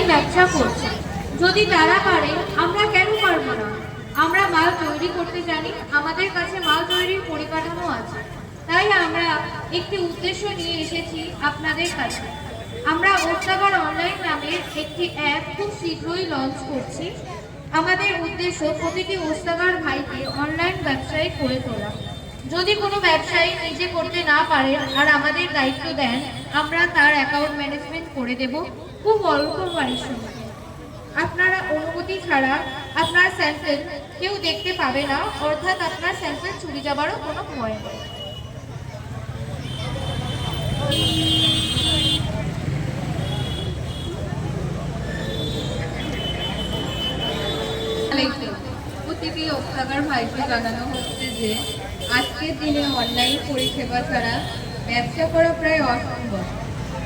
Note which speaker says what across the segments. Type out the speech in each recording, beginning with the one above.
Speaker 1: Online ব্যবসা করছে। যদি তারা পারে, আমরা কেন পারবো না? আমরা মাল তৈরি করতে জানি, আমাদের কাছে মাল তৈরির পরিকাঠামো আছে। তাই আমরা একটি উদ্দেশ্য নিয়ে এসেছি আপনাদের কাছে। আমরা ওস্তাগার অনলাইন নামের একটি অ্যাপ খুব শীঘ্রই লঞ্চ করছি। আমাদের উদ্দেশ্য প্রতিটি ওস্তাগার ভাইকে অনলাইন ব্যবসায়ী করে তোলা। যদি কোনো ব্যবসায়ী নিজে করতে না পারেন আর আমাদের দায়িত্ব দেন, আমরা তার অ্যাকাউন্ট ম্যানেজমেন্ট করে দেব খুব অল্প পারিশ্রমিকে। আপনারা অনুমতি ছাড়া আপনার স্যাম্পল কেউ দেখতে পাবে না, অর্থাৎ আপনার স্যাম্পল চুরি যাবারও কোনো ভয় নেই। প্রতিটি ওস্তাগার ভাইকে জানানো হচ্ছে যে আজকের দিনে অনলাইন পরিষেবা ছাড়া ব্যবসা করা প্রায় অসম্ভব।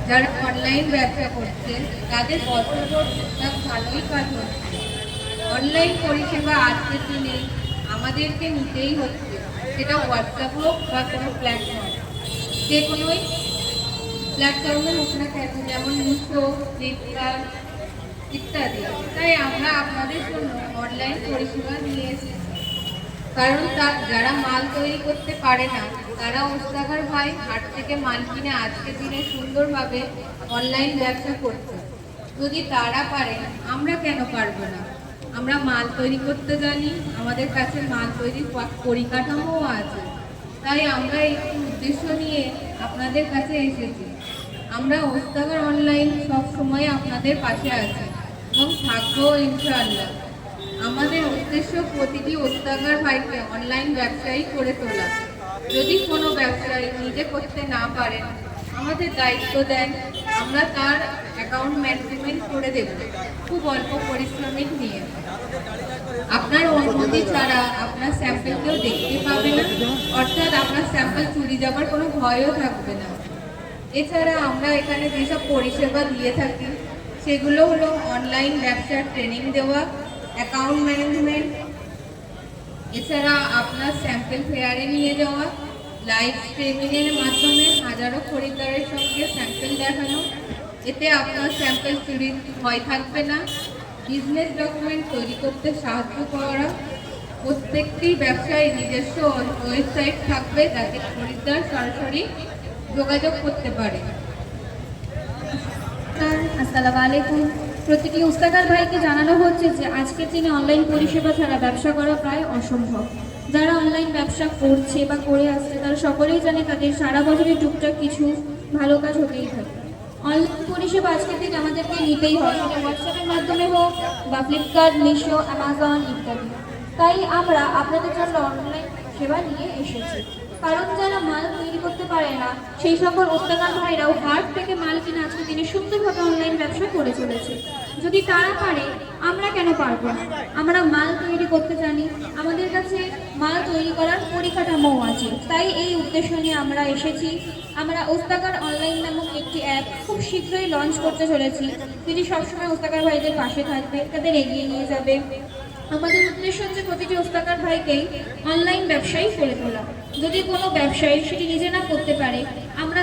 Speaker 1: যারা অনলাইন ব্যবসা করছে তাদের বছর ভালোই কাজ হচ্ছে। অনলাইন পরিষেবা আজকের দিনে আমাদেরকে নিতেই হচ্ছে, সেটা হোয়াটসঅ্যাপ হোক বা কোনো প্ল্যাটফর্ম, যে কোনোই প্ল্যাটফর্মে হোক না কেন, যেমন মিশো, ফ্লিপকার্ট ইত্যাদি। তাই আমরা আপনাদের জন্য অনলাইন পরিষেবা নিয়ে এসেছি। কারণ যারা মাল তৈরি করতে পারে না, তারা ওস্তাগার ভাই হাট থেকে মাল কিনে আজকের দিনে সুন্দরভাবে অনলাইন ব্যবসা করছে। যদি তারা পারে, আমরা কেন পারবো না? আমরা মাল তৈরি করতে জানি, আমাদের কাছে মাল তৈরির পরিকাঠামোও আছে। তাই আমরা একটি উদ্দেশ্য নিয়ে আপনাদের কাছে এসেছি। আমরা ওস্তাগার অনলাইন সব সময় আপনাদের পাশে আছি এবং থাকবো ইনশাআল্লাহ। আমাদের উদ্দেশ্য প্রতিটি ওস্তাগার ভাইকে অনলাইন ব্যবসায়ী করে তোলা। যদি কোনো ব্যবসায়ী নিজে করতে না পারেন, আমাদের দায়িত্ব দেন, আমরা তার অ্যাকাউন্ট ম্যানেজমেন্ট করে দেব খুব অল্প পরিশ্রমিক নিয়ে। আপনার অনুমতি ছাড়া আপনার স্যাম্পল কেউ দেখতে পাবে না, অর্থাৎ আপনার স্যাম্পল চুরি যাবার কোনো ভয়ও থাকবে না। এছাড়া আমরা এখানে যেসব পরিষেবা দিয়ে থাকি সেগুলো হলো অনলাইন ব্যবসার ট্রেনিং দেওয়া, অ্যাকাউন্ট ম্যানেজমেন্ট, এছাড়া আপনার স্যাম্পল ফেয়ারে নিয়ে যাওয়া, লাইভ স্ট্রিমিংয়ের মাধ্যমে হাজারো খরিদ্দারের সঙ্গে স্যাম্পল দেখানো। এতে আপনার স্যাম্পল চুরির ভয় থাকবে না। বিজনেস ডকুমেন্ট তৈরি করতে সাহায্য করা। প্রত্যেকটি ব্যবসায়ী নিজস্ব ওয়েবসাইট থাকবে, যাতে খরিদ্দার সরাসরি যোগাযোগ করতে পারে।
Speaker 2: আসসালামু আলাইকুম। প্রতিটি ওস্তাগার ভাইকে জানানো হচ্ছে যে আজকের দিনে অনলাইন পরিষেবা ছাড়া ব্যবসা করা প্রায় অসম্ভব। যারা অনলাইন ব্যবসা করছে বা করে আসছে তারা সকলেই জানে তাদের সারা বছরে টুকটাক কিছু ভালো কাজ হতেই থাকে। অনলাইন পরিষেবা আজকের দিনে আমাদেরকে নিতেই হয়, সেটা হোয়াটসঅ্যাপের মাধ্যমে হোক বা ফ্লিপকার্ট, মিশো, অ্যামাজন ইত্যাদি। তাই আমরা আপনাদের জন্য অনলাইন সেবা নিয়ে এসেছি। কারণ যারা মাল তৈরি করতে পারে না, সেই সকল ওস্তাগার ভাইরাও হাট থেকে মাল কিনে আজকের দিনে সুন্দরভাবে অনলাইন ব্যবসা করে চলেছে। যদি তারা পারে, আমরা কেন পারবো না? আমরা মাল তৈরি করতে জানি, আমাদের কাছে মাল তৈরি করার পরিকাঠামোও আছে। তাই এই উদ্দেশ্য নিয়ে আমরা এসেছি। আমরা ওস্তাগার অনলাইন নামক একটি অ্যাপ খুব শীঘ্রই লঞ্চ করতে চলেছি, যেটি সবসময় ওস্তাগার ভাইদের পাশে থাকবে, তাদের এগিয়ে নিয়ে যাবে। আমাদের উদ্দেশ্য হচ্ছে প্রতিটি ওস্তাগার ভাইকেই অনলাইন ব্যবসায়ী করে তোলা। যদি কোনো ব্যবসায়ী সেটি নিজে না করতে পারে, আমরা